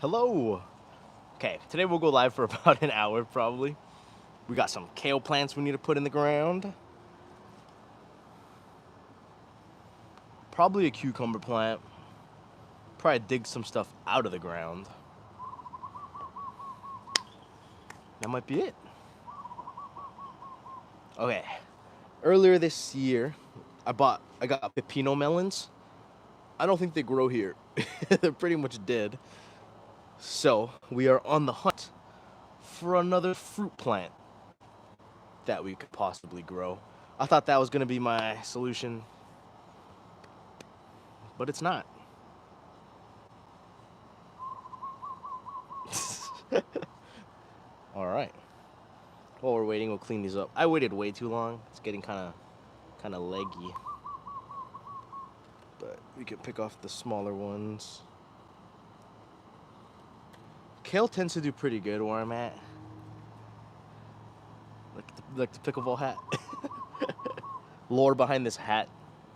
Hello. Okay, today we'll go live for about an hour probably. We got some kale plants we need to put in the ground. Probably a cucumber plant. Probably dig some stuff out of the ground. That might be it. Okay. Earlier this year, I got pepino melons. I don't think they grow here. They're pretty much dead. So, we are on the hunt for another fruit plant that we could possibly grow. I thought that was going to be my solution, but it's not. All right. While we're waiting, we'll clean these up. I waited way too long. It's getting kind of leggy. But we can pick off the smaller ones. Kale tends to do pretty good where I'm at. Like the pickleball hat. Lore behind this hat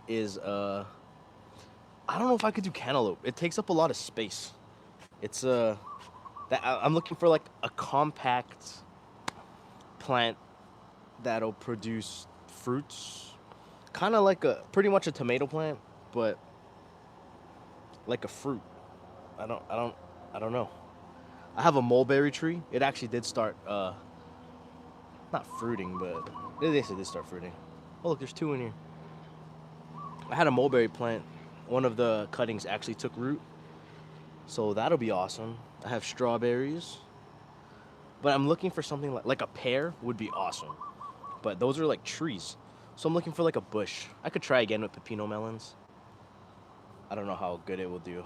is I don't know if I could do cantaloupe. It takes up a lot of space. It's I'm looking for like a compact plant that'll produce fruits, kind of like pretty much a tomato plant, but like a fruit. I don't know. I have a mulberry tree. It actually did start not fruiting, but it did start fruiting. Oh look, there's two in here. I had a mulberry plant. One of the cuttings actually took root, so that'll be awesome. I have strawberries, but I'm looking for something like a pear would be awesome. But those are like trees, so I'm looking for like a bush. I could try again with pepino melons. I don't know how good it will do,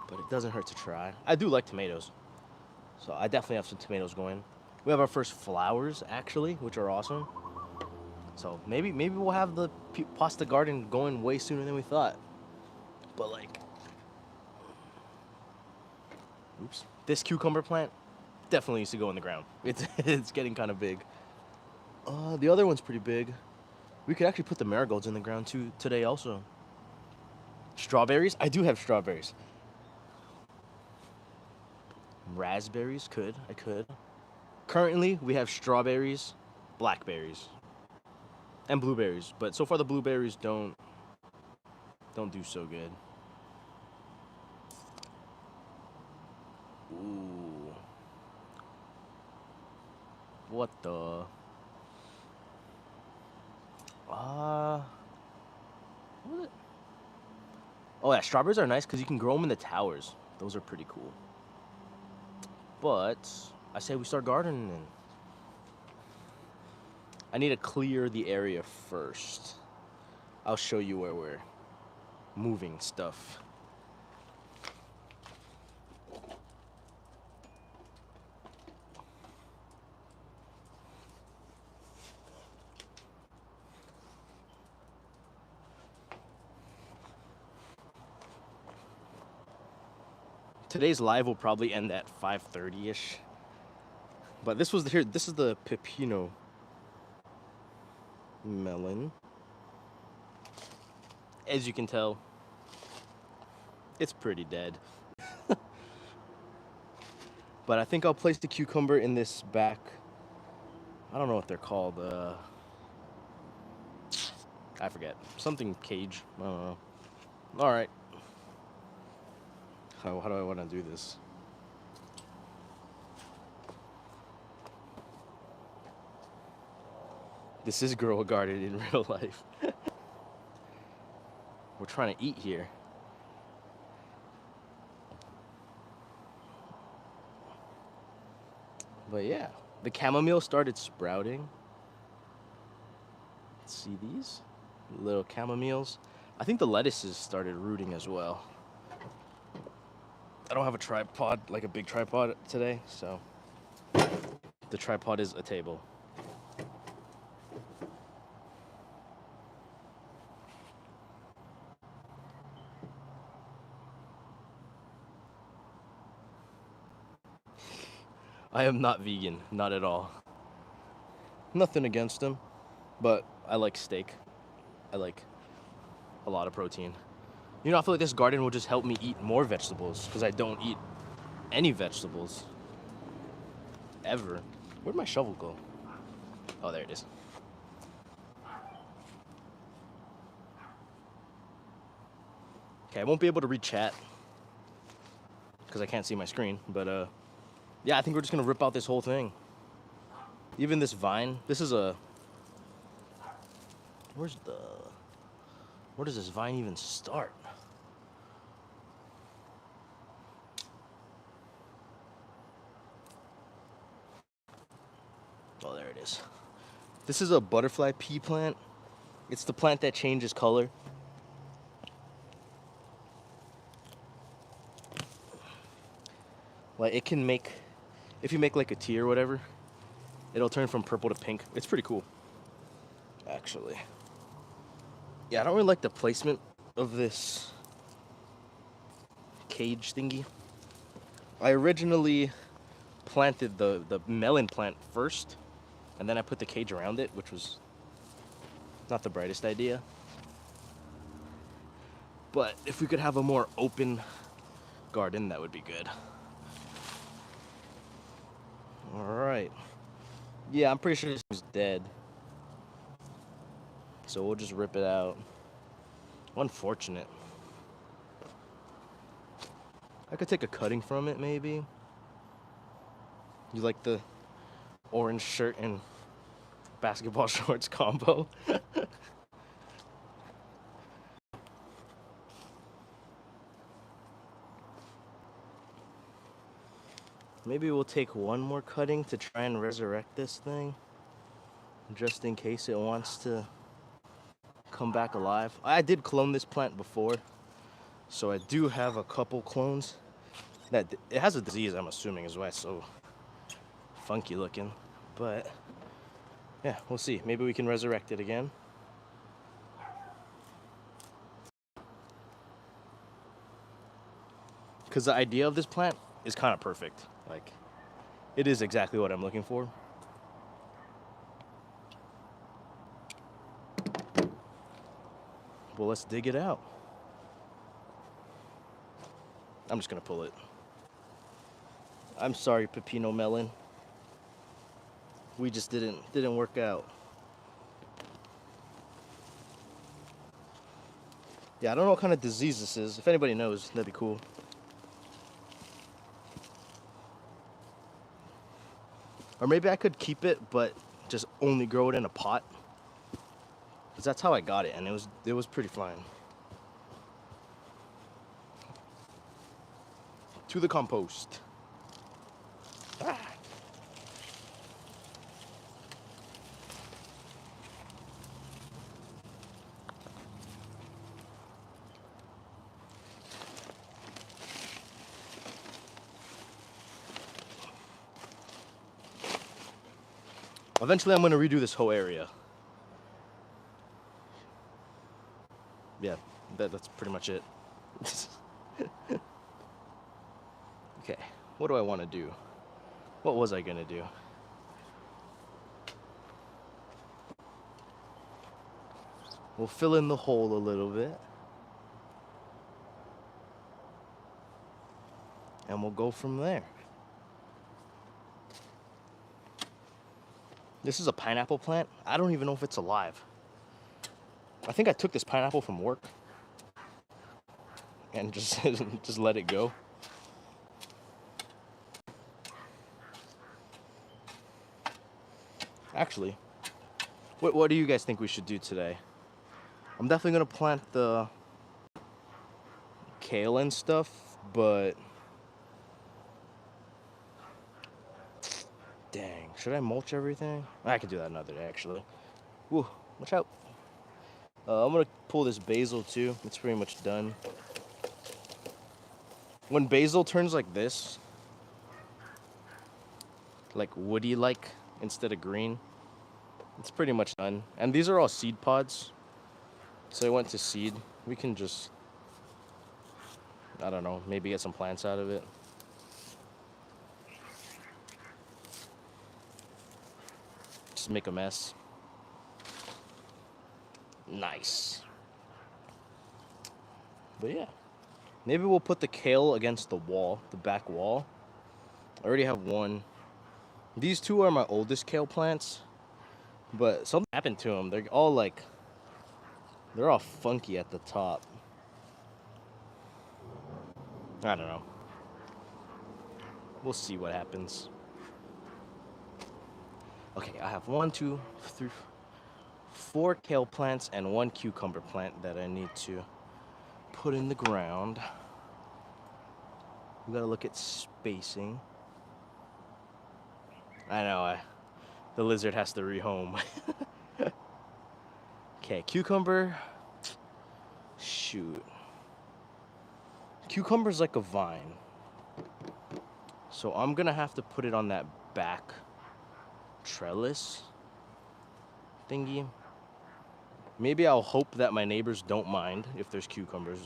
but it doesn't hurt to try. I do like tomatoes, so I definitely have some tomatoes going. We have our first flowers actually, which are awesome. So maybe we'll have the pasta garden going way sooner than we thought. But like, oops, this cucumber plant definitely needs to go in the ground. It's getting kind of big. The other one's pretty big. We could actually put the marigolds in the ground too today also. Strawberries? I do have strawberries. Raspberries? I could. Currently, we have strawberries, blackberries, and blueberries. But so far the blueberries don't do so good. Ooh. What the? What was it? Oh yeah, strawberries are nice because you can grow them in the towers. Those are pretty cool. But I say we start gardening. I need to clear the area first. I'll show you where we're moving stuff. Today's live will probably end at 5:30ish. But this is the pepino melon. As you can tell, it's pretty dead. But I think I'll place the cucumber in this back. I don't know what they're called. I forget. Something cage. I don't know. All right. How do I want to do this? This is grow a garden in real life. We're trying to eat here. But yeah, the chamomile started sprouting. See these little chamomiles? I think the lettuces started rooting as well. I don't have a tripod, like a big tripod today, so the tripod is a table. I am not vegan, not at all. Nothing against them, but I like steak. I like a lot of protein. You know, I feel like this garden will just help me eat more vegetables because I don't eat any vegetables ever. Where'd my shovel go? Oh, there it is. Okay, I won't be able to read chat because I can't see my screen, but yeah, I think we're just gonna rip out this whole thing. Even this vine, this is a, where does this vine even start? Oh, there it is. This is a butterfly pea plant. It's the plant that changes color. Like, it can make, if you make like a tea or whatever, it'll turn from purple to pink. It's pretty cool, actually. Yeah, I don't really like the placement of this cage thingy. I originally planted the melon plant first, and then I put the cage around it, which was not the brightest idea. But if we could have a more open garden, that would be good. All right. Yeah, I'm pretty sure this is dead. So we'll just rip it out. Unfortunate. I could take a cutting from it, maybe. You like the orange shirt and basketball shorts combo? Maybe we'll take one more cutting to try and resurrect this thing, just in case it wants to come back alive. I did clone this plant before, so I do have a couple clones. That it has a disease, I'm assuming, is why it's so funky looking. But yeah, we'll see. Maybe we can resurrect it again. Because the idea of this plant is kind of perfect. Like, it is exactly what I'm looking for. Well, let's dig it out. I'm just gonna pull it. I'm sorry, Pepino Melon. We just didn't work out. Yeah, I don't know what kind of disease this is. If anybody knows, that'd be cool. Or maybe I could keep it, but just only grow it in a pot. Because that's how I got it, and it was pretty fine. To the compost. Ah. Eventually, I'm going to redo this whole area. Yeah, that's pretty much it. Okay, what do I want to do? What was I going to do? We'll fill in the hole a little bit. And we'll go from there. This is a pineapple plant. I don't even know if it's alive. I think I took this pineapple from work and just just let it go. Actually, what do you guys think we should do today? I'm definitely gonna plant the kale and stuff, but dang, should I mulch everything? I could do that another day, actually. Woo, watch out. I'm gonna pull this basil too. It's pretty much done. When basil turns like this, like woody-like instead of green, it's pretty much done. And these are all seed pods, so I went to seed. We can just, I don't know, maybe get some plants out of it. Just make a mess. Nice. But yeah, maybe we'll put the kale against the wall, the back wall. I already have one. These two are my oldest kale plants, but something happened to them. They're all like, they're all funky at the top. I don't know. We'll see what happens. Okay, I have 1, 2, 3, 4 kale plants and 1 cucumber plant that I need to put in the ground. We gotta look at spacing. I know, the lizard has to rehome. Okay, cucumber. Shoot. Cucumber's like a vine. So I'm gonna have to put it on that back trellis thingy. Maybe I'll hope that my neighbors don't mind if there's cucumbers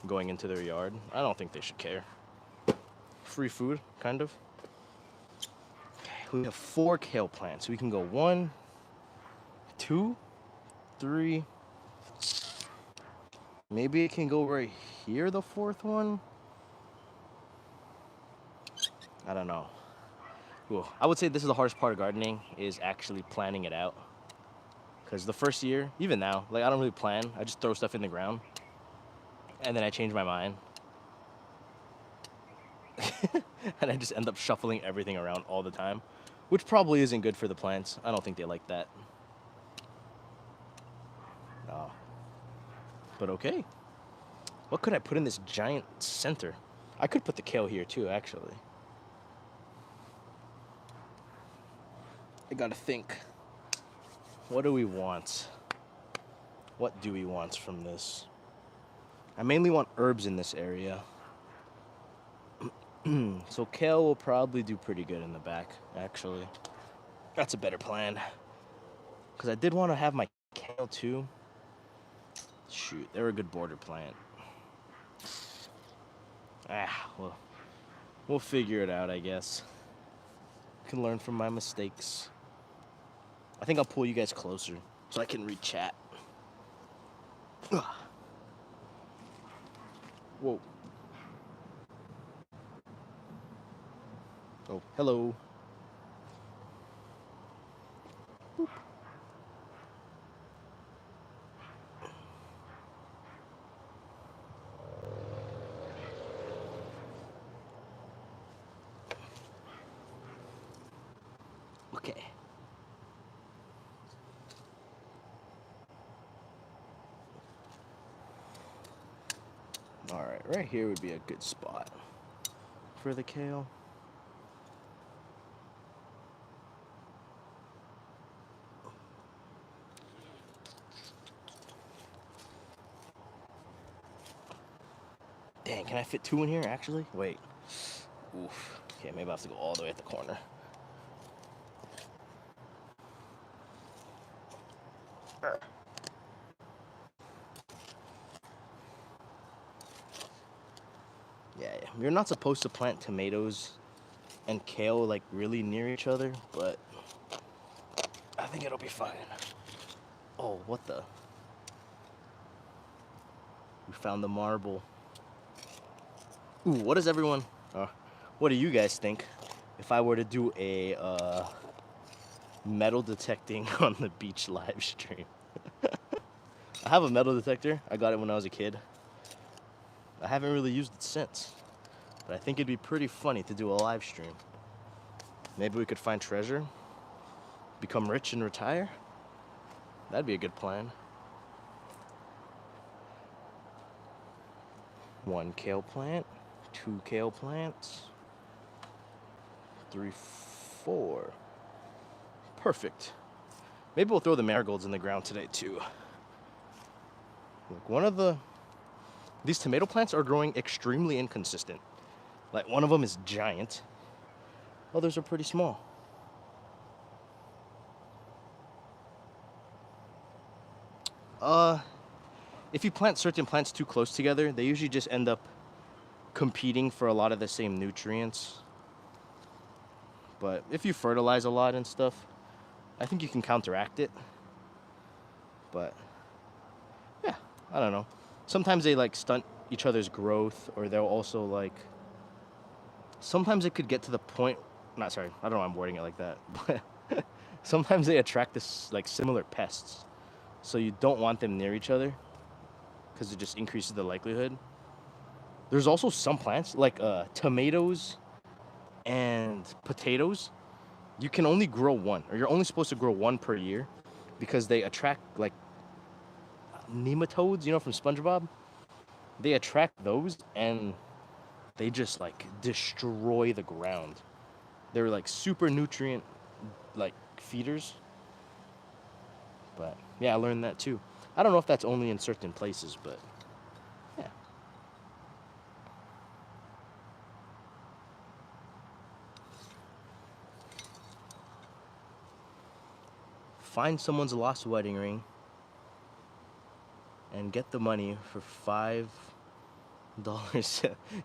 going into their yard. I don't think they should care. Free food, kind of. Okay, we have 4 kale plants. We can go 1, 2, 3. Maybe it can go right here, the 4th one. I don't know. Ooh, I would say this is the hardest part of gardening, is actually planning it out. Because the first year, even now, like I don't really plan. I just throw stuff in the ground. And then I change my mind. And I just end up shuffling everything around all the time. Which probably isn't good for the plants. I don't think they like that. No. But okay. What could I put in this giant center? I could put the kale here too, actually. I gotta think. What do we want? What do we want from this? I mainly want herbs in this area. So kale will probably do pretty good in the back, actually. That's a better plan. Because I did want to have my kale too. Shoot, they're a good border plant. Well, we'll figure it out, I guess. Can learn from my mistakes. I think I'll pull you guys closer so I can read chat. Whoa. Oh, hello. Boop. Okay. All right, right here would be a good spot for the kale. Dang, can I fit 2 in here, actually? Wait. Oof. Okay, maybe I have to go all the way at the corner. Yeah, you're not supposed to plant tomatoes and kale like really near each other, but I think it'll be fine. Oh, what the? We found the marble. Ooh, what does everyone, what do you guys think if I were to do a metal detecting on the beach live stream? I have a metal detector. I got it when I was a kid. I haven't really used it since, but I think it'd be pretty funny to do a live stream. Maybe we could find treasure, become rich and retire. That'd be a good plan. 1 kale plant, 2 kale plants, 3, 4. Perfect. Maybe we'll throw the marigolds in the ground today too. Look, these tomato plants are growing extremely inconsistent. Like one of them is giant. Others are pretty small. If you plant certain plants too close together, they usually just end up competing for a lot of the same nutrients. But if you fertilize a lot and stuff, I think you can counteract it. But yeah, I don't know. sometimes they like stunt each other's growth, or they'll also like sometimes it could get to the point. Not sorry, I don't know why I'm wording it like that, but sometimes they attract this like similar pests, so you don't want them near each other because it just increases the likelihood. There's also some plants like tomatoes and potatoes. You can only grow one, or you're only supposed to grow one per year, because they attract like nematodes, you know, from SpongeBob. They attract those, and they just like destroy the ground. They're like super nutrient like feeders. But yeah, I learned that too. I don't know if that's only in certain places, but yeah. Find someone's lost wedding ring and get the money for $5.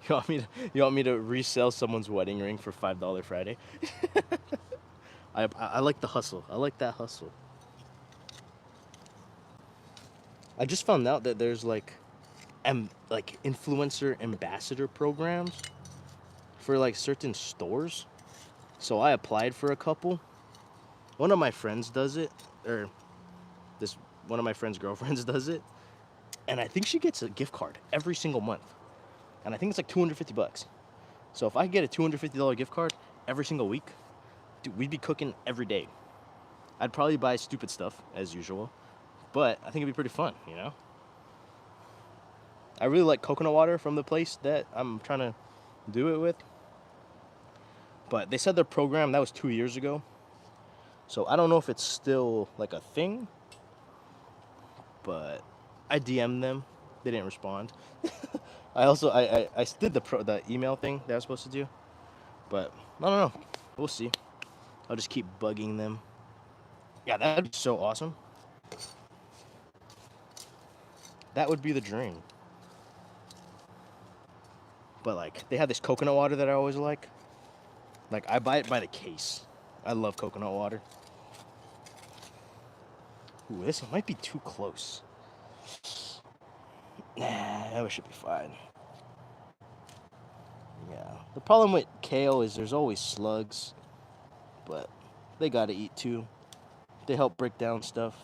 You want me to resell someone's wedding ring for $5 Friday? I like the hustle. I like that hustle. I just found out that there's like influencer ambassador programs for like certain stores. So I applied for a couple. One of my friends does it, or this one of my friend's girlfriends does it, and I think she gets a gift card every single month. And I think it's like $250. So if I get a $250 gift card every single week, dude, we'd be cooking every day. I'd probably buy stupid stuff as usual, but I think it'd be pretty fun, you know? I really like coconut water from the place that I'm trying to do it with. But they said their program, that was 2 years ago. So I don't know if it's still like a thing, but I DM'd them. They didn't respond. I did the email thing that I was supposed to do, but I don't know. We'll see. I'll just keep bugging them. Yeah, that'd be so awesome. That would be the dream. But like, they have this coconut water that I always like. Like, I buy it by the case. I love coconut water. Ooh, this might be too close. Nah, that should be fine. Yeah. The problem with kale is there's always slugs, but they gotta eat too. They help break down stuff.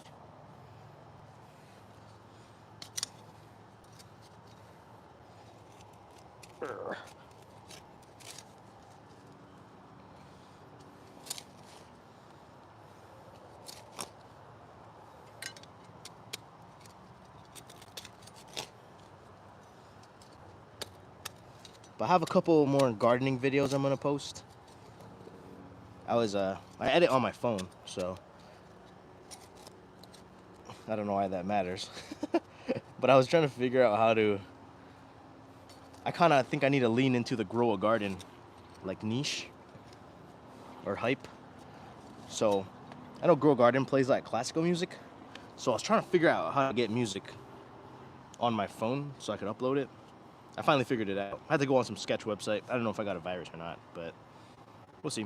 But I have a couple more gardening videos I'm gonna post. I edit on my phone, so I don't know why that matters. But I was trying to figure out how to. I kind of think I need to lean into the grow a garden, like niche or hype. So I know Grow a Garden plays like classical music, so I was trying to figure out how to get music on my phone so I could upload it. I finally figured it out. I had to go on some sketch website. I don't know if I got a virus or not, but we'll see.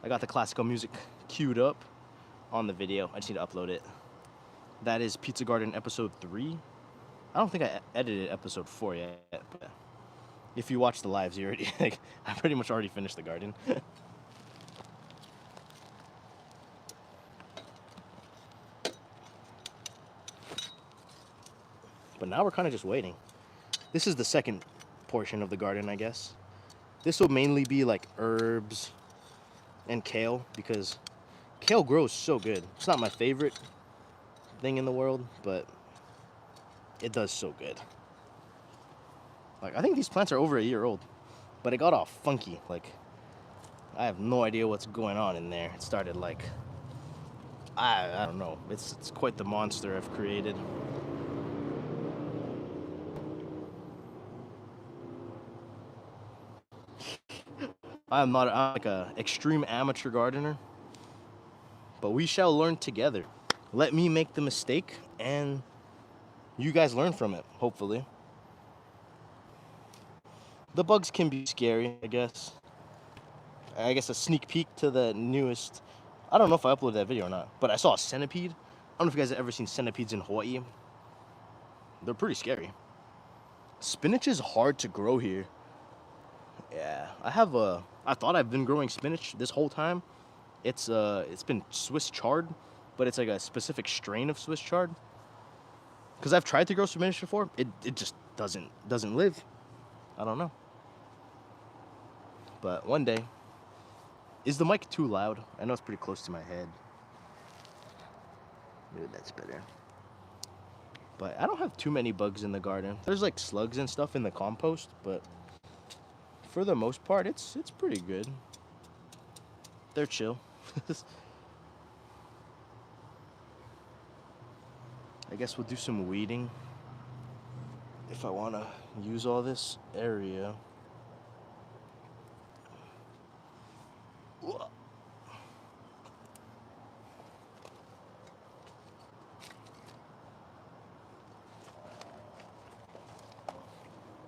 I got the classical music queued up on the video. I just need to upload it. That is Pizza Garden episode 3. I don't think I edited episode 4 yet, but if you watch the lives, you already like, I pretty much already finished the garden. But now we're kind of just waiting. This is the second portion of the garden, I guess. This will mainly be like herbs and kale, because kale grows so good. It's not my favorite thing in the world, but it does so good. Like, I think these plants are over a year old, but it got all funky. Like, I have no idea what's going on in there. It started like, I don't know. It's quite the monster I've created. I'm like a extreme amateur gardener, but we shall learn together. Let me make the mistake, and you guys learn from it, hopefully. The bugs can be scary, I guess. I guess a sneak peek to the newest. I don't know if I uploaded that video or not, but I saw a centipede. I don't know if you guys have ever seen centipedes in Hawaii. They're pretty scary. Spinach is hard to grow here. Yeah, I thought I've been growing spinach this whole time. It's been Swiss chard, but it's like a specific strain of Swiss chard. Because I've tried to grow spinach before, it just doesn't live. I don't know. But one day, is the mic too loud? I know it's pretty close to my head. Maybe that's better. But I don't have too many bugs in the garden. There's like slugs and stuff in the compost, but for the most part, it's pretty good. They're chill. I guess we'll do some weeding if I want to use all this area.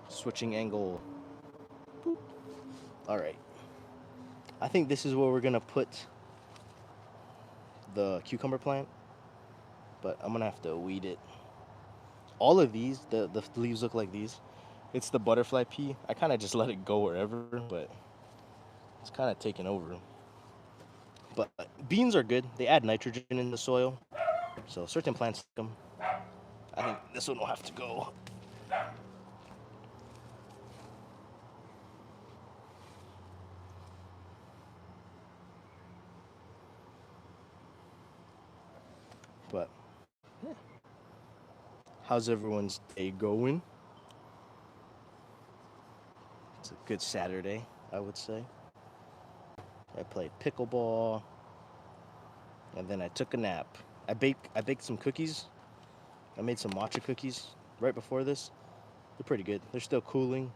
Switching angle. Boop. All right. I think this is where we're gonna put the cucumber plant, but I'm gonna have to weed it. All of these, the leaves look like these. It's the butterfly pea. I kind of just let it go wherever, but it's kind of taken over. But beans are good. They add nitrogen in the soil, so certain plants like them. I think this one will have to go. But yeah. How's everyone's day going? It's a good Saturday, I would say. I played pickleball, and then I took a nap. I baked some cookies. I made some matcha cookies right before this. They're pretty good. They're still cooling,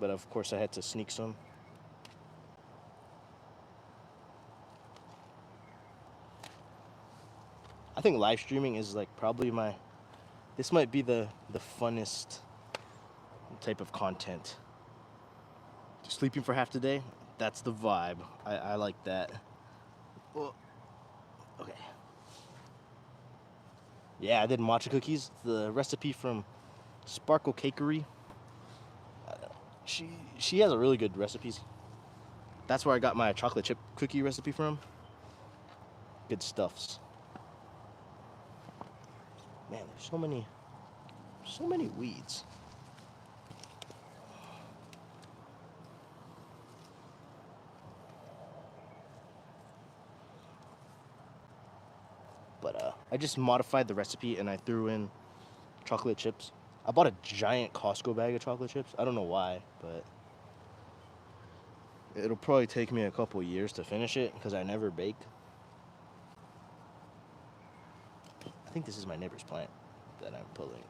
but of course I had to sneak some. I think live streaming is like probably this might be the funnest type of content. Sleeping for half the day, that's the vibe. I like that. Well, okay. Yeah, I did matcha cookies. The recipe from Sparkle Cakery. She has a really good recipes. That's where I got my chocolate chip cookie recipe from. Good stuffs. Man, there's so many weeds. But I just modified the recipe and I threw in chocolate chips. I bought a giant Costco bag of chocolate chips. I don't know why, but it'll probably take me a couple years to finish it because I never bake. I think this is my neighbor's plant that I'm pulling.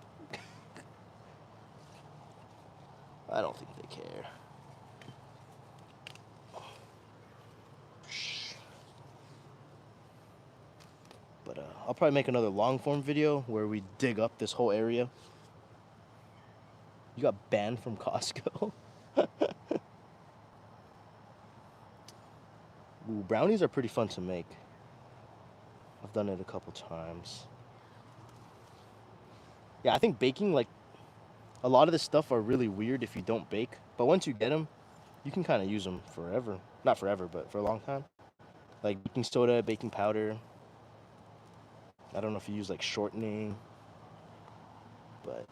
I don't think they care. But I'll probably make another long form video where we dig up this whole area. You got banned from Costco? Ooh, brownies are pretty fun to make. I've done it a couple times. Yeah, I think baking, like, a lot of this stuff are really weird if you don't bake. But once you get them, you can kind of use them forever. Not forever, but for a long time. Like baking soda, baking powder. I don't know if you use, like, shortening. But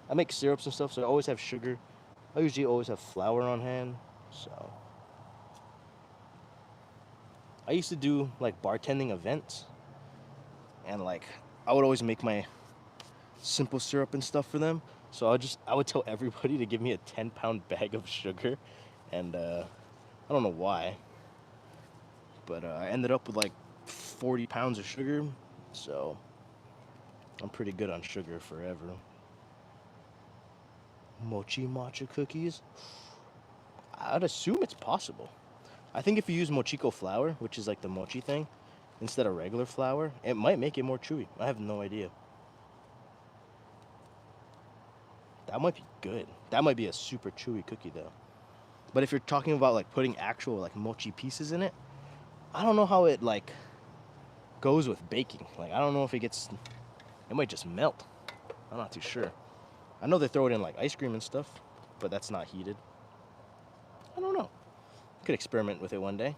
I make syrups and stuff, so I always have sugar. I usually always have flour on hand, so. I used to do, like, bartending events. And, like, I would always make my simple syrup and stuff for them. So I would tell everybody to give me a 10-pound bag of sugar. And I don't know why. But I ended up with, like, 40 pounds of sugar. So I'm pretty good on sugar forever. Mochi matcha cookies? I'd assume it's possible. I think if you use mochiko flour, which is like the mochi thing, instead of regular flour, it might make it more chewy. I have no idea. That might be good. That might be a super chewy cookie though. But if you're talking about like putting actual like mochi pieces in it, I don't know how it like goes with baking. Like I don't know if it might just melt. I'm not too sure. I know they throw it in like ice cream and stuff, but that's not heated. I don't know. Could experiment with it one day.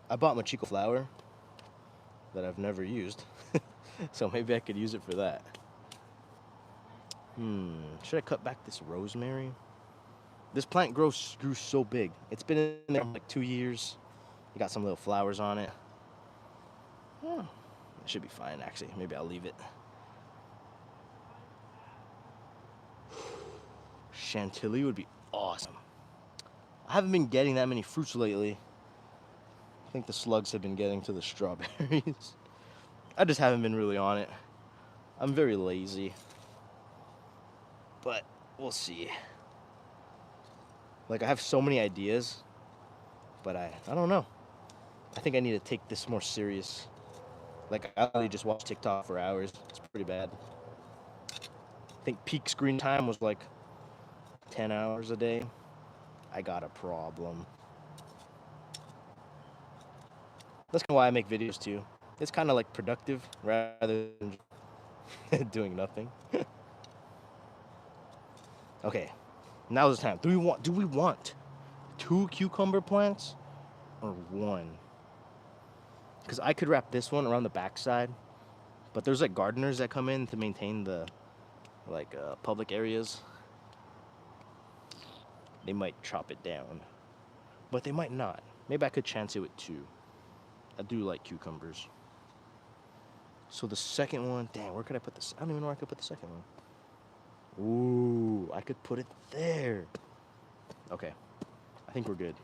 I bought Machiko flour that I've never used, so maybe I could use it for that. Should I cut back this rosemary? This plant grew so big. It's been in there for like 2 years. It got some little flowers on it. Oh, it should be fine, actually. Maybe I'll leave it. Chantilly would be awesome. I haven't been getting that many fruits lately. I think the slugs have been getting to the strawberries. I just haven't been really on it. I'm very lazy. But we'll see. Like, I have so many ideas, but I don't know. I think I need to take this more serious. Like, I only just watch TikTok for hours. It's pretty bad. I think peak screen time was like 10 hours a day. I got a problem. That's kind of why I make videos too. It's kind of like productive rather than doing nothing. Okay, now is the time. Do we want 2 cucumber plants or 1? Because I could wrap this one around the backside, but there's like gardeners that come in to maintain the public areas. They might chop it down, but they might not. Maybe I could chance it with 2. I do like cucumbers. So the second one, dang, where could I put this? I don't even know where I could put the second one. Ooh, I could put it there. Okay, I think we're good.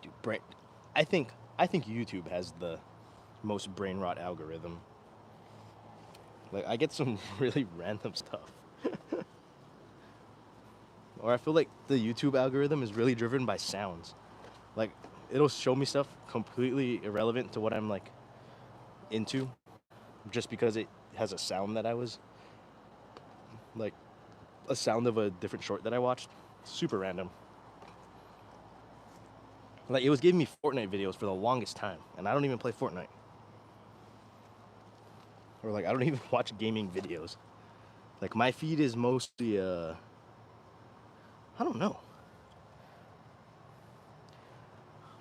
Dude, I think YouTube has the most brain rot algorithm. Like, I get some really random stuff. Or I feel like the YouTube algorithm is really driven by sounds. Like, it'll show me stuff completely irrelevant to what I'm like into, just because it has a sound that I was like a sound of a different short that I watched. Super random. Like, it was giving me Fortnite videos for the longest time, and I don't even play Fortnite. Or like, I don't even watch gaming videos. Like, my feed is mostly I don't know.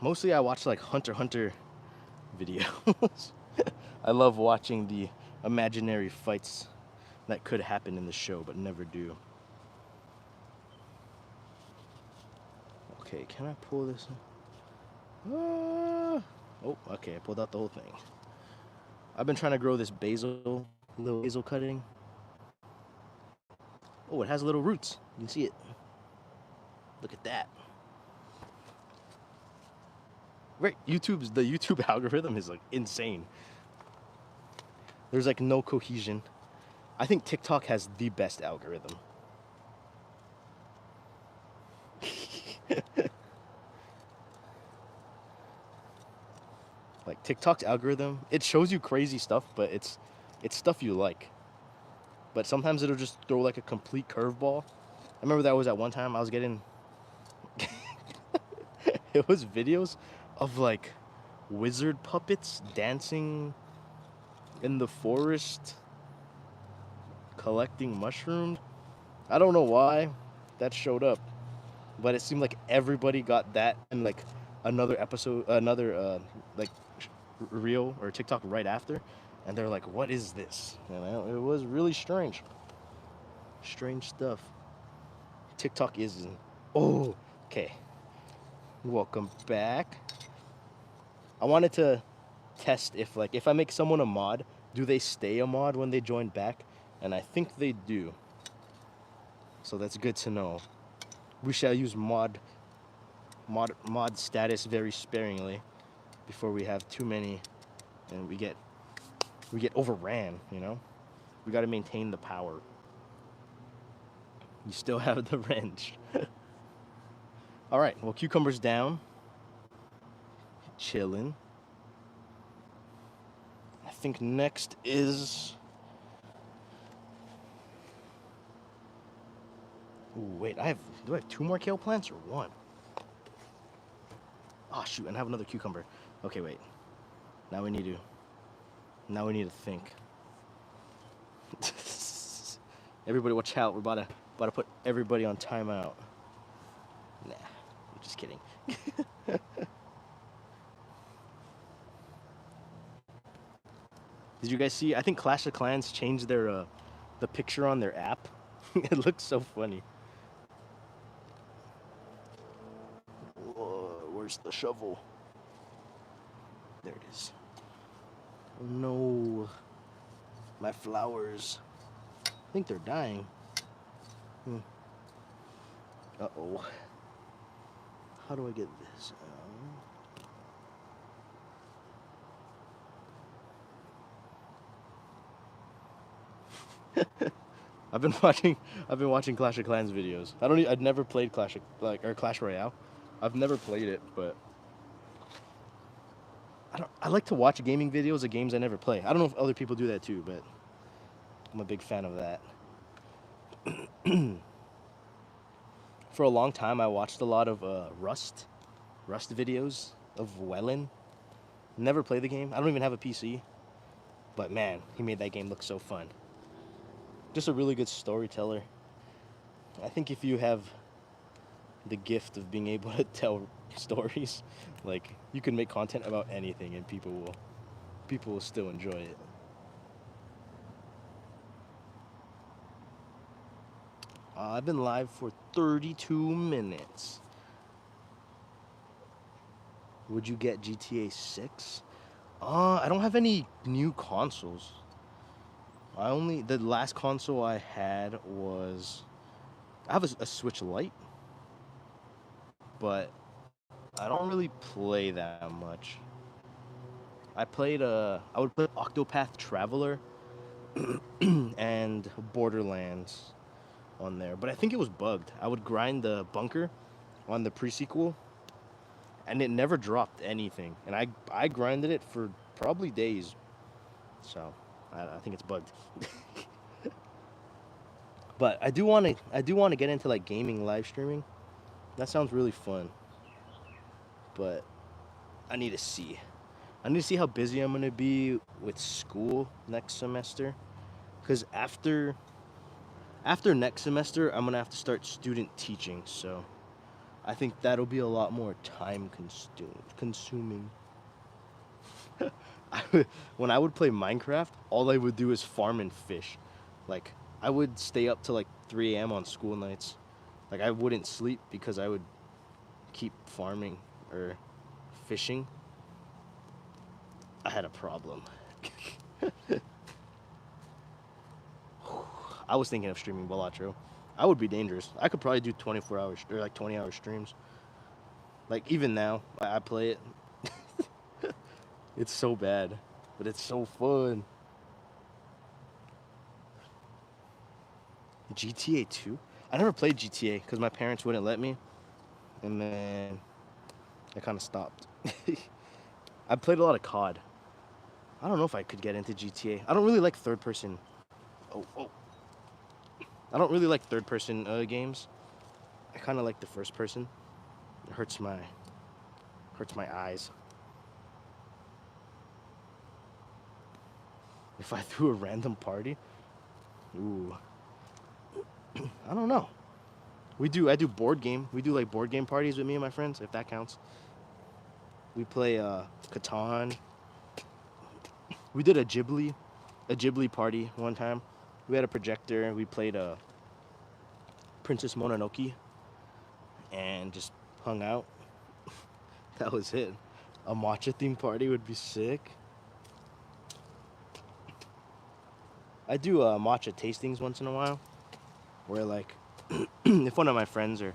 Mostly I watch like Hunter x Hunter videos. I love watching the imaginary fights that could happen in the show but never do. Okay, can I pull this? Oh, okay, I pulled out the whole thing. I've been trying to grow this little basil cutting. Oh, it has little roots. You can see it. Look at that. Right, the YouTube algorithm is like insane. There's like no cohesion. I think TikTok has the best algorithm. Like, TikTok's algorithm, it shows you crazy stuff, but it's stuff you like. But sometimes it'll just throw like a complete curveball. I remember that was at one time I was getting it was videos of like wizard puppets dancing in the forest collecting mushrooms. I don't know why that showed up, but it seemed like everybody got that in like another reel or TikTok right after, and they're like, "What is this?" And it was really strange stuff. TikTok is okay. Welcome back. I wanted to test if I make someone a mod, do they stay a mod when they join back? And I think they do. So that's good to know. We shall use mod status very sparingly before we have too many and we get overran, you know? We got to maintain the power. You still have the wrench. All right, well, cucumbers down. Chilling. I think next is... Ooh, wait, do I have 2 more kale plants or 1? Oh, shoot, and I have another cucumber. Okay, wait. Now we need to. Now we need to think. Everybody, watch out! We're about to put everybody on timeout. Nah, I'm just kidding. Did you guys see? I think Clash of Clans changed their the picture on their app. It looks so funny. Whoa, where's the shovel? There it is. Oh no, my flowers. I think they're dying. Uh-oh. How do I get this? I've been watching Clash of Clans videos. I'd never played Clash Royale. I've never played it, but I like to watch gaming videos of games I never play. I don't know if other people do that too, but I'm a big fan of that. For a long time, I watched a lot of Rust videos of Wellen. Never played the game. I don't even have a PC, but man, he made that game look so fun. Just a really good storyteller. I think if you have the gift of being able to tell stories, like, you can make content about anything and people will still enjoy it. I've been live for 32 minutes. Would you get GTA 6? I don't have any new consoles. The last console I had was, I have a Switch Lite, but I don't really play that much. I would play Octopath Traveler and Borderlands on there, but I think it was bugged. I would grind the bunker on the pre-sequel, and it never dropped anything. And I grinded it for probably days, so I think it's bugged. But I do want to get into like gaming live streaming. That sounds really fun. But I need to see. I need to see how busy I'm gonna be with school next semester, because after next semester I'm gonna have to start student teaching. So I think that'll be a lot more time consuming. When I would play Minecraft, all I would do is farm and fish. Like, I would stay up till like 3 a.m. on school nights. Like, I wouldn't sleep because I would keep farming or fishing. I had a problem. I was thinking of streaming Balatro. I would be dangerous. I could probably do 24 hours or like 20-hour streams. Like, even now, I play it. It's so bad, but it's so fun. GTA 2? I never played GTA because my parents wouldn't let me, and then I kind of stopped. I played a lot of COD. I don't know if I could get into GTA. I don't really like third-person. Oh. I don't really like third-person games. I kind of like the first-person. It hurts my eyes. If I threw a random party, ooh, I don't know. I do board game. We do like board game parties with me and my friends, if that counts. We play Catan. We did a Ghibli party one time. We had a projector. We played Princess Mononoke and just hung out. That was it. A matcha themed party would be sick. I do matcha tastings once in a while, where like, if one of my friends or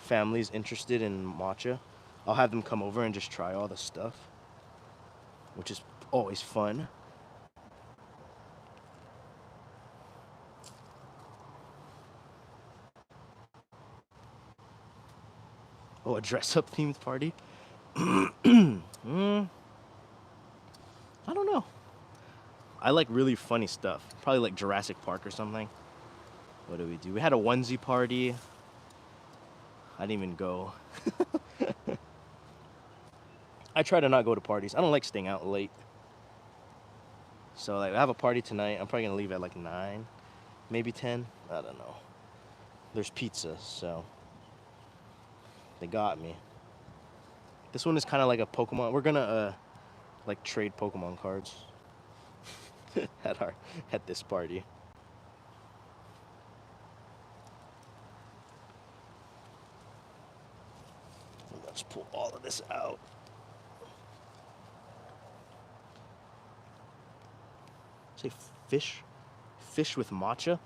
family's interested in matcha, I'll have them come over and just try all the stuff, which is always fun. Oh, a dress-up themed party? I don't know. I like really funny stuff. Probably like Jurassic Park or something. What do? We had a onesie party. I didn't even go. I try to not go to parties. I don't like staying out late. So like I have a party tonight. I'm probably gonna leave at like 9, maybe 10. I don't know. There's pizza, so they got me. This one is kind of like a Pokemon. We're gonna like trade Pokemon cards at this party. Let's pull all of this out. Say fish with matcha.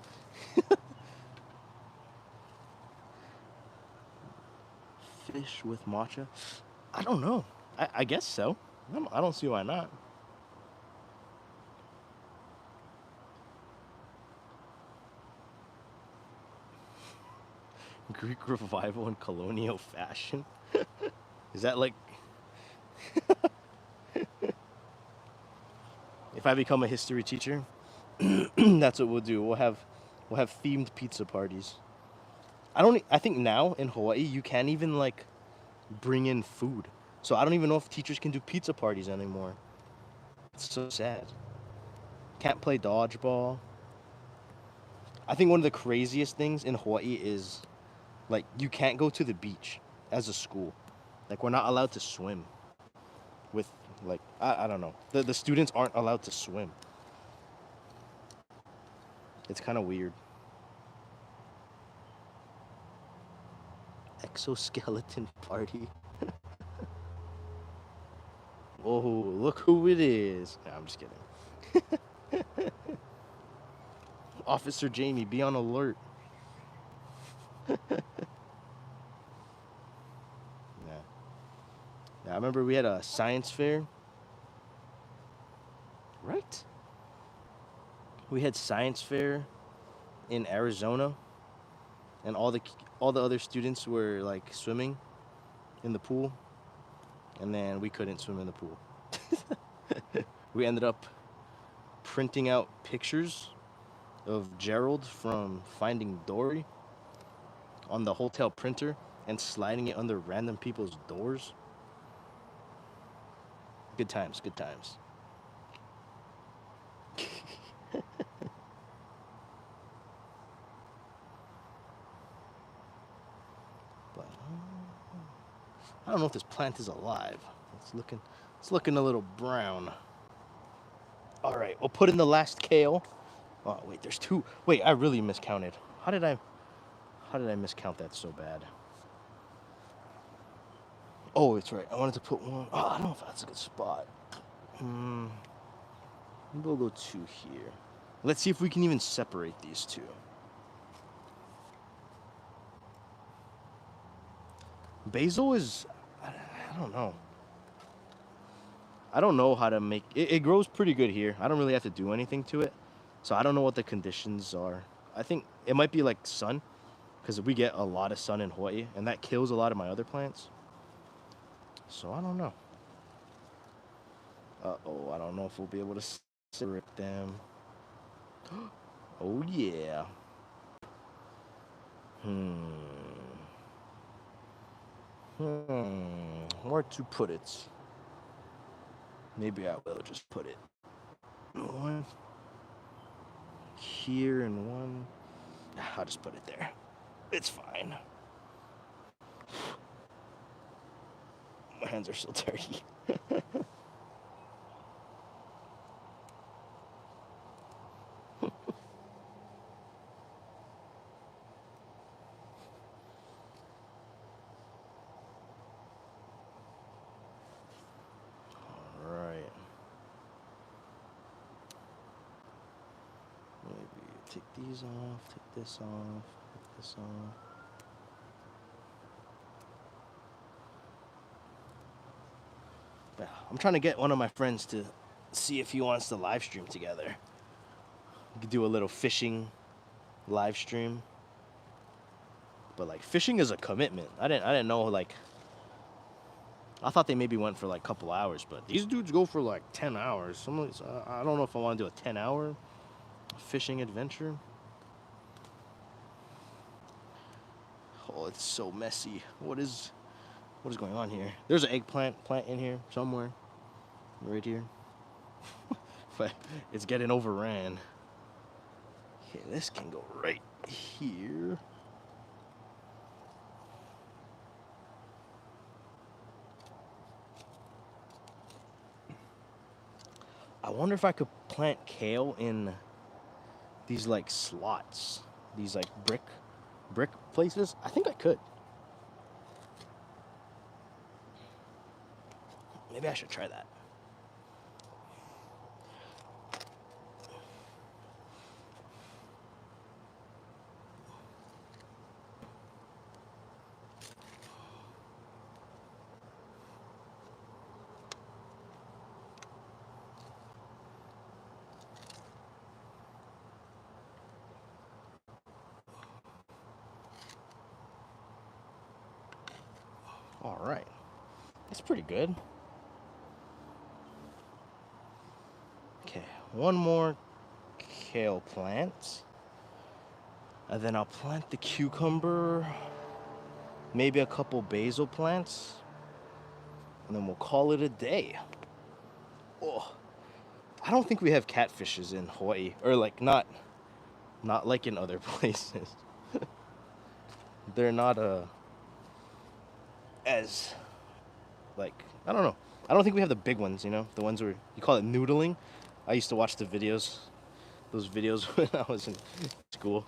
Fish with matcha. I don't know. I guess so. I don't see why not. Greek revival in colonial fashion. Is that like if I become a history teacher, that's what we'll do. We'll have themed pizza parties. I think now in Hawaii you can't even like bring in food. So I don't even know if teachers can do pizza parties anymore. It's so sad. Can't play dodgeball. I think one of the craziest things in Hawaii is like you can't go to the beach as a school. Like we're not allowed to swim with like I don't know. The students aren't allowed to swim. It's kind of weird. Exoskeleton party. Oh, look who it is. Nah, I'm just kidding. Officer Jamie, be on alert. Yeah. Yeah, I remember we had a science fair. Right? We had science fair in Arizona, and all the other students were like swimming in the pool, and then we couldn't swim in the pool. We ended up printing out pictures of Gerald from Finding Dory on the hotel printer and sliding it under random people's doors. Good times, good times. But I don't know if this plant is alive. It's looking a little brown. All right, we'll put in the last kale. Oh wait, there's 2. Wait, I really miscounted. How did I miscount that so bad? Oh, it's right. I wanted to put one. Oh, I don't know if that's a good spot. Maybe we'll go 2 here. Let's see if we can even separate these 2. Basil is, I don't know. I don't know how to make it. It grows pretty good here. I don't really have to do anything to it. So I don't know what the conditions are. I think it might be like sun, because we get a lot of sun in Hawaii, and that kills a lot of my other plants. So I don't know. Uh-oh, I don't know if we'll be able to separate them. Oh yeah. Where to put it? Maybe I will just put it one here and one. I'll just put it there. It's fine. My hands are so dirty. Alright. Maybe take these off, take this off, take this off. Yeah, I'm trying to get one of my friends to see if he wants to live stream together. We could do a little fishing live stream. But like fishing is a commitment. I didn't know like I thought they maybe went for like a couple hours, but these dudes go for like 10 hours. I don't know if I want to do a 10-hour fishing adventure. Oh, it's so messy. What is What is going on here? There's an eggplant plant in here somewhere. Right here. But it's getting overran. Okay, this can go right here. I wonder if I could plant kale in these like slots, these like brick places. I think I could. Maybe I should try that. All right, that's pretty good. Okay, one more kale plant. And then I'll plant the cucumber, maybe a couple basil plants, and then we'll call it a day. Oh, I don't think we have catfishes in Hawaii, or like not like in other places. They're not as like, I don't know. I don't think we have the big ones, you know, the ones where you call it noodling. I used to watch the videos, those videos when I was in school.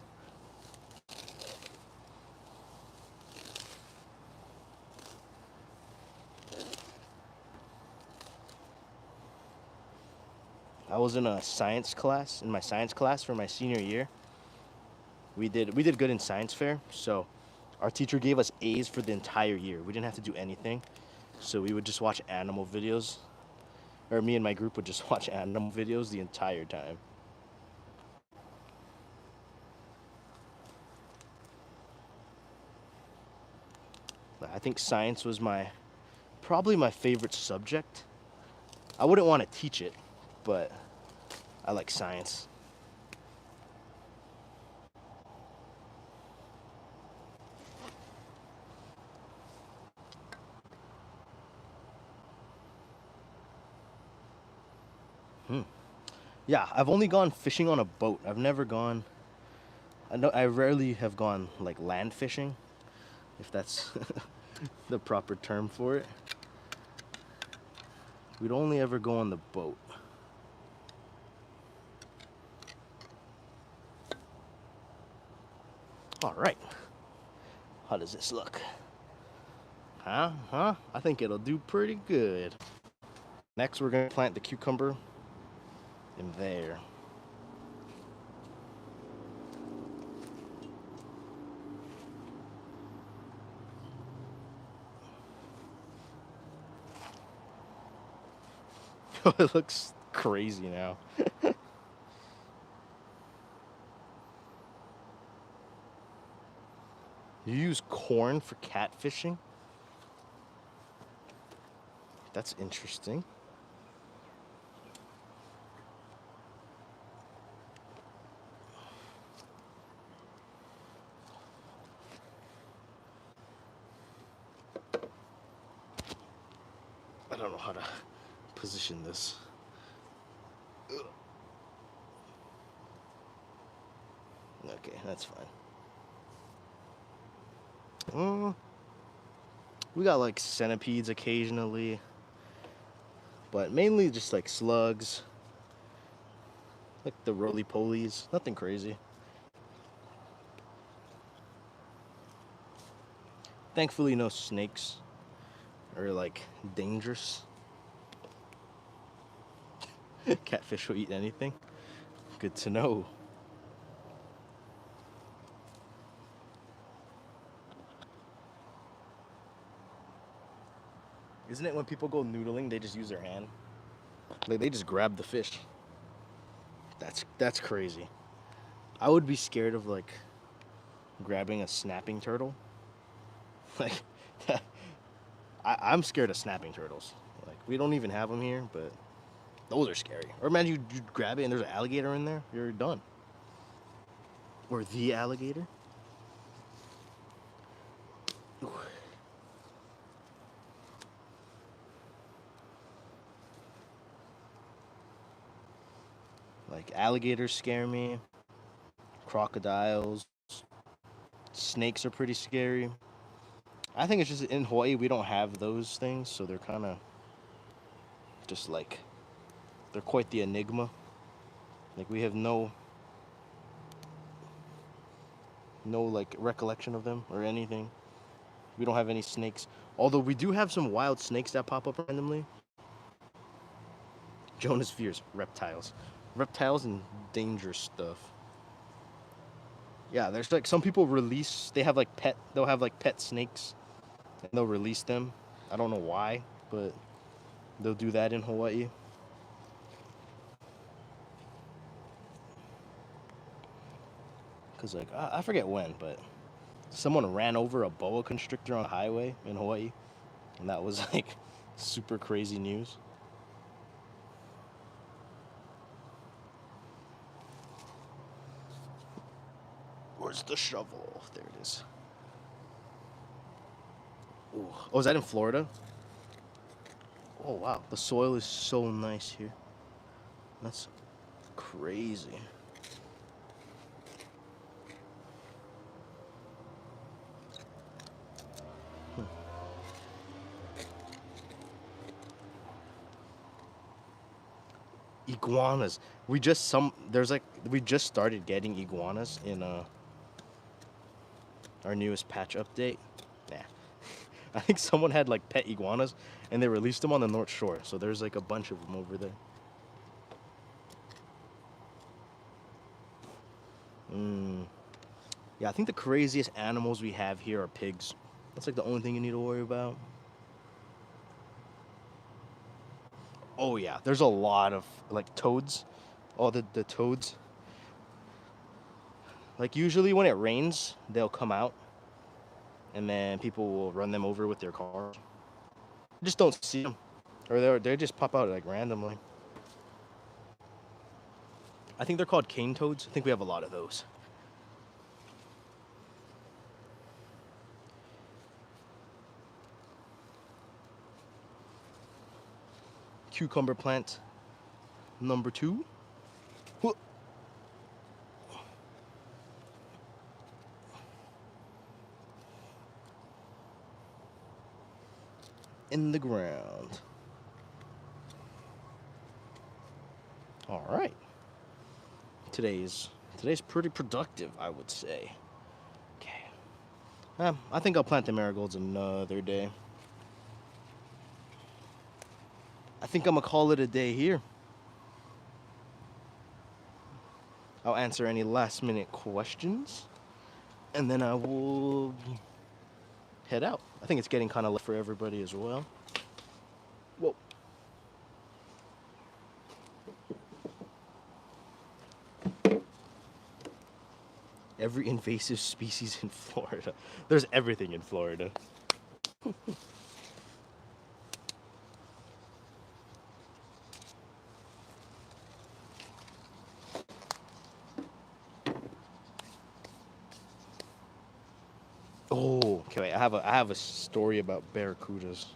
I was in a science class, in my science class for my senior year. We did good in science fair, so our teacher gave us A's for the entire year. We didn't have to do anything, so we would just watch animal videos, or me and my group would just watch animal videos the entire time. I think science was probably my favorite subject. I wouldn't want to teach it, but I like science. Yeah, I've only gone fishing on a boat. I've never gone. I rarely have gone like land fishing, if that's the proper term for it. We'd only ever go on the boat. All right. How does this look? Huh? I think it'll do pretty good. Next, we're gonna plant the cucumber in there. It looks crazy now. You use corn for catfishing? That's interesting. I don't know how to position this. Okay, that's fine. We got like centipedes occasionally, but mainly just like slugs, like the roly-polies. Nothing crazy. Thankfully, no snakes are like dangerous. Catfish will eat anything. Good to know. Isn't it when people go noodling, they just use their hand? Like they just grab the fish. That's crazy. I would be scared of like grabbing a snapping turtle. Like I'm scared of snapping turtles. Like we don't even have them here, but those are scary. Or imagine you grab it and there's an alligator in there, you're done. Or the alligator. Like alligators scare me, crocodiles, snakes are pretty scary. I think it's just in Hawaii we don't have those things, so they're kind of just like they're quite the enigma. Like we have no like recollection of them or anything. We don't have any snakes. Although we do have some wild snakes that pop up randomly. Jonahs fears reptiles. Reptiles and dangerous stuff. Yeah, there's like some people release, they'll have like pet snakes and they'll release them. I don't know why, but they'll do that in Hawaii. Cause like I forget when, but someone ran over a boa constrictor on the highway in Hawaii, and that was like super crazy news. Where's the shovel? There it is. Ooh. Oh, is that in Florida? Oh wow, the soil is so nice here. That's crazy. Iguanas. We just started getting iguanas in our newest patch update. Nah. I think someone had like pet iguanas and they released them on the North Shore. So there's like a bunch of them over there. Yeah, I think the craziest animals we have here are pigs. That's like the only thing you need to worry about. Oh yeah, there's a lot of like toads. All the toads. Like usually when it rains, they'll come out and then people will run them over with their cars. You just don't see them. Or they just pop out like randomly. I think they're called cane toads. I think we have a lot of those. Cucumber plant number 2. In the ground. All right. Today's pretty productive, I would say. Okay. I think I'll plant the marigolds another day. I think I'm gonna call it a day here. I'll answer any last minute questions, and then I will head out. I think it's getting kind of late for everybody as well. Whoa. Every invasive species in Florida. There's everything in Florida. Oh, okay. Wait, I have a story about barracudas.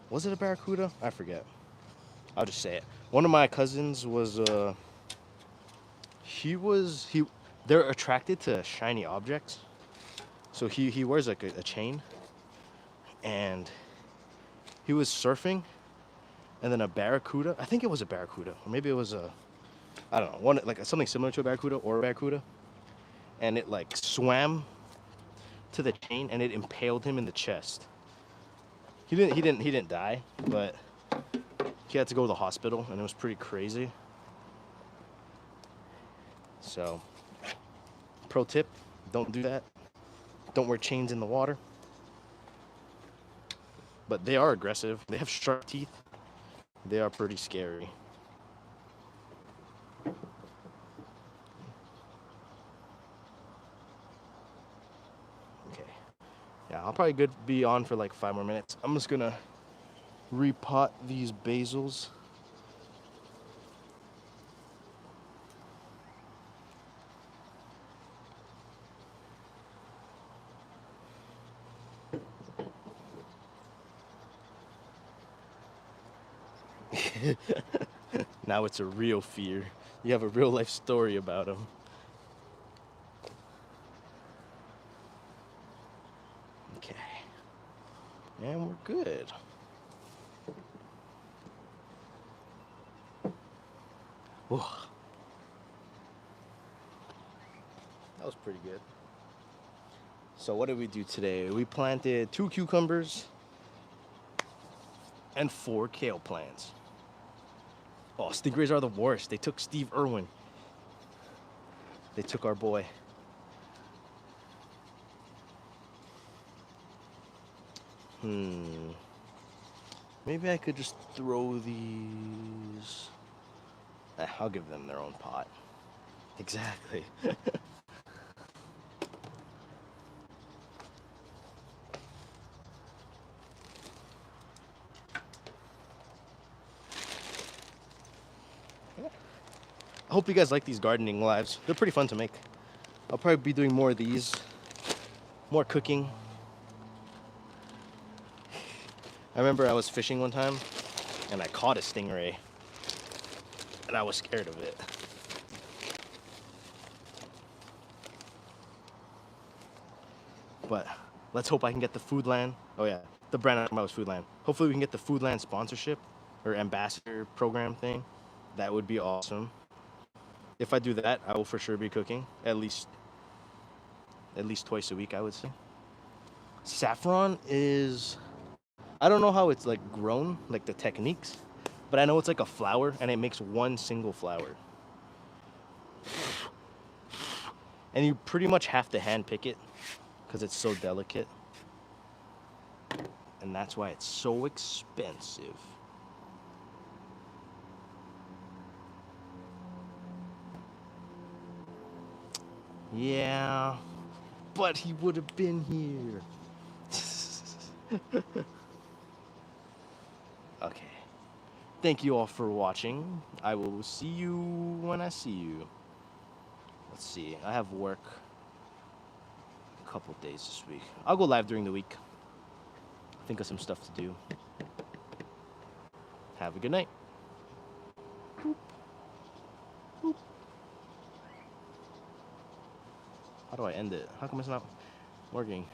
Was it a barracuda? I forget. I'll just say it. One of my cousins was he they're attracted to shiny objects. So he wears like a chain, and he was surfing, and then a barracuda. I think it was a barracuda, or maybe it was I don't know, one like something similar to a barracuda or a barracuda, and it like swam to the chain and it impaled him in the chest. He didn't die, but he had to go to the hospital, and it was pretty crazy. So, pro tip, don't do that. Don't wear chains in the water. But they are aggressive. They have sharp teeth. They are pretty scary. Okay. Yeah, I'll probably be on for like 5 more minutes. I'm just gonna repot these basils. Now it's a real fear. You have a real life story about him. Okay. And we're good. Whew. That was pretty good. So what did we do today? We planted 2 cucumbers and 4 kale plants. Oh, stingrays are the worst. They took Steve Irwin. They took our boy. Maybe I could just throw these. I'll give them their own pot. Exactly. I hope you guys like these gardening lives. They're pretty fun to make. I'll probably be doing more of these. More cooking. I remember I was fishing one time and I caught a stingray. And I was scared of it. But let's hope I can get the Foodland. Oh yeah, the brand I'm talking about was Foodland. Hopefully we can get the Foodland sponsorship or ambassador program thing. That would be awesome. If I do that, I will for sure be cooking at least twice a week, I would say. Saffron is, I don't know how it's like grown, like the techniques, but I know it's like a flower and it makes one single flower. And you pretty much have to hand pick it because it's so delicate. And that's why it's so expensive. Yeah, but he would have been here. Okay. Thank you all for watching. I will see you when I see you. Let's see. I have work a couple days this week. I'll go live during the week. Think of some stuff to do. Have a good night. Boop. Boop. How do I end it? How come it's not working?